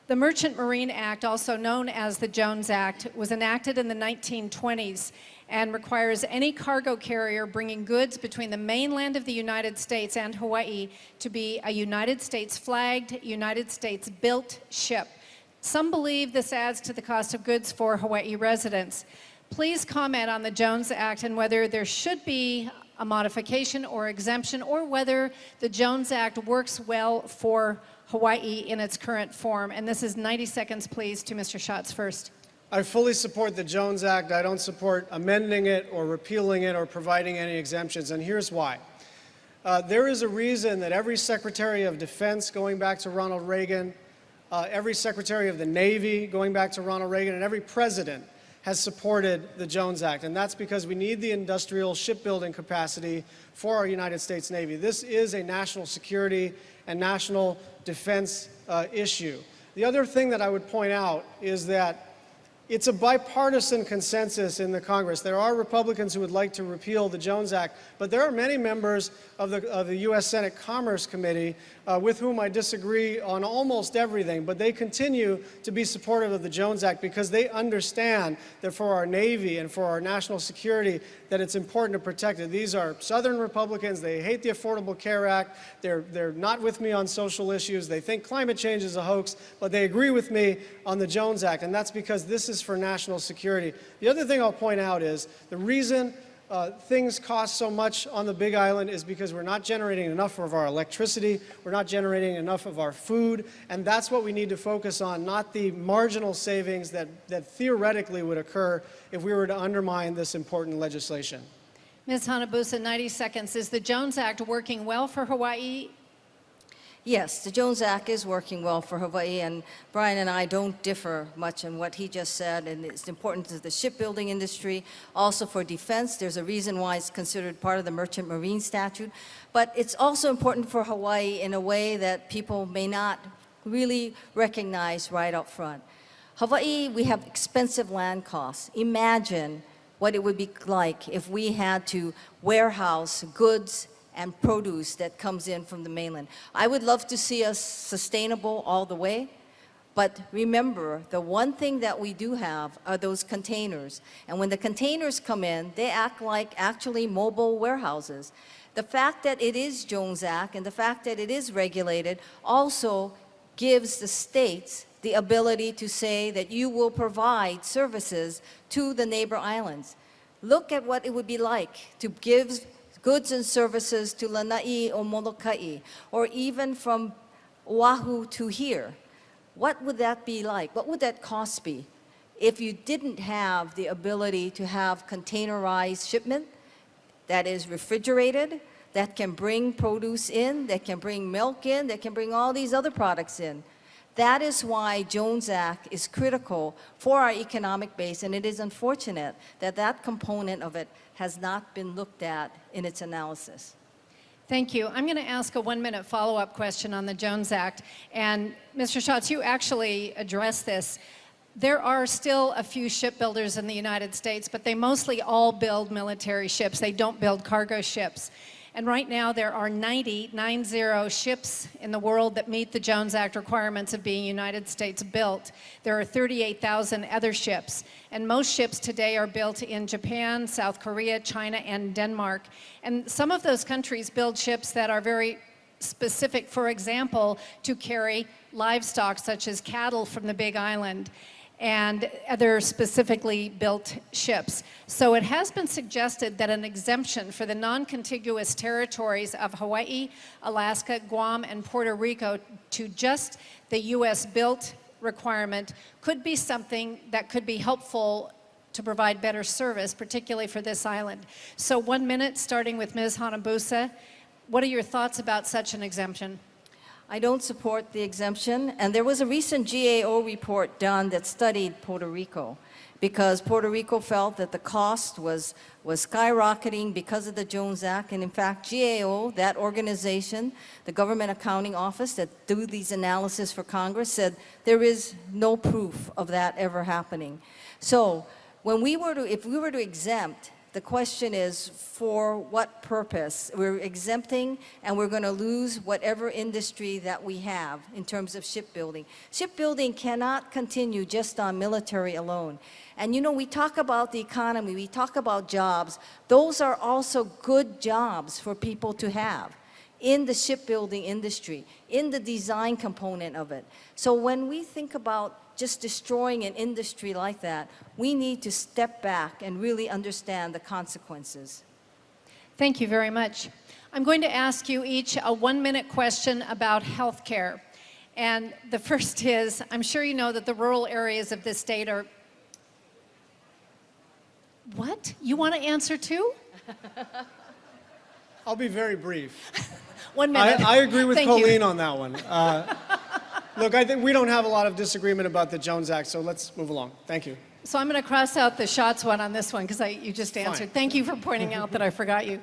The Merchant Marine Act, also known as the Jones Act, was enacted in the 1920s and requires any cargo carrier bringing goods between the mainland of the United States and Hawaii to be a United States flagged, United States built ship. Some believe this adds to the cost of goods for Hawaii residents. Please comment on the Jones Act and whether there should be a modification or exemption, or whether the Jones Act works well for Hawaii in its current form. And this is 90 seconds, please, to Mr. Schatz first. I fully support the Jones Act. I don't support amending it or repealing it or providing any exemptions, and here's why. There is a reason that every Secretary of Defense, going back to Ronald Reagan, every Secretary of the Navy, going back to Ronald Reagan, and every president has supported the Jones Act, and that's because we need the industrial shipbuilding capacity for our United States Navy. This is a national security and national defense issue. The other thing that I would point out is that it's a bipartisan consensus in the Congress. There are Republicans who would like to repeal the Jones Act, but there are many members of the U.S. Senate Commerce Committee with whom I disagree on almost everything, but they continue to be supportive of the Jones Act because they understand that for our Navy and for our national security that it's important to protect it. These are Southern Republicans. They hate the Affordable Care Act. They're not with me on social issues. They think climate change is a hoax, but they agree with me on the Jones Act, and that's because this is for national security. The other thing I'll point out is the reason things cost so much on the Big Island is because we're not generating enough of our electricity, we're not generating enough of our food, and that's what we need to focus on, not the marginal savings that theoretically would occur if we were to undermine this important legislation. Ms. Hanabusa, 90 seconds. Is the Jones Act working well for Hawaii? Yes, the Jones Act is working well for Hawaii, and Brian and I don't differ much in what he just said, and it's important to the shipbuilding industry, also for defense. There's a reason why it's considered part of the Merchant Marine Statute, but it's also important for Hawaii in a way that people may not really recognize right up front. Hawaii, we have expensive land costs. Imagine what it would be like if we had to warehouse goods and produce that comes in from the mainland. I would love to see us sustainable all the way, but remember, the one thing that we do have are those containers. And when the containers come in, they act like actually mobile warehouses. The fact that it is Jones Act and the fact that it is regulated also gives the states the ability to say that you will provide services to the neighbor islands. Look at what it would be like to give goods and services to Lanai or Molokai, or even from Oahu to here. What would that be like? What would that cost be if you didn't have the ability to have containerized shipment that is refrigerated, that can bring produce in, that can bring milk in, that can bring all these other products in? That is why Jones Act is critical for our economic base, and it is unfortunate that that component of it has not been looked at in its analysis. Thank you. I'm going to ask a one-minute follow-up question on the Jones Act. And Mr. Schatz, you actually addressed this. There are still a few shipbuilders in the United States, but they mostly all build military ships. They don't build cargo ships. And right now there are 90 ships in the world that meet the Jones Act requirements of being United States built. There are 38,000 other ships. And most ships today are built in Japan, South Korea, China, and Denmark. And some of those countries build ships that are very specific, for example, to carry livestock such as cattle from the Big Island and other specifically built ships. So it has been suggested that an exemption for the non-contiguous territories of Hawaii, Alaska, Guam, and Puerto Rico to just the US built requirement could be something that could be helpful to provide better service, particularly for this island. So 1 minute, starting with Ms. Hanabusa. What are your thoughts about such an exemption? I don't support the exemption, and there was a recent GAO report done that studied Puerto Rico because Puerto Rico felt that the cost was skyrocketing because of the Jones Act, and in fact GAO, that organization, the Government Accounting Office that do these analysis for Congress, said there is no proof of that ever happening. So when if we were to exempt The question is, for what purpose? We're exempting, and we're going to lose whatever industry that we have in terms of shipbuilding. Shipbuilding cannot continue just on military alone. And you know, we talk about the economy, we talk about jobs. Those are also good jobs for people to have in the shipbuilding industry, in the design component of it. So when we think about just destroying an industry like that, we need to step back and really understand the consequences. Thank you very much. I'm going to ask you each a 1-minute question about health care. And the first is, I'm sure you know that the rural areas of this state are... What? You want to answer too? I'll be very brief. 1 minute. I agree with Thank Colleen you. on that one. Look, I think we don't have a lot of disagreement about the Jones Act, so let's move along. Thank you. So I'm going to cross out the Schatz one on this one because you just answered. Fine. Thank you for pointing out that I forgot you.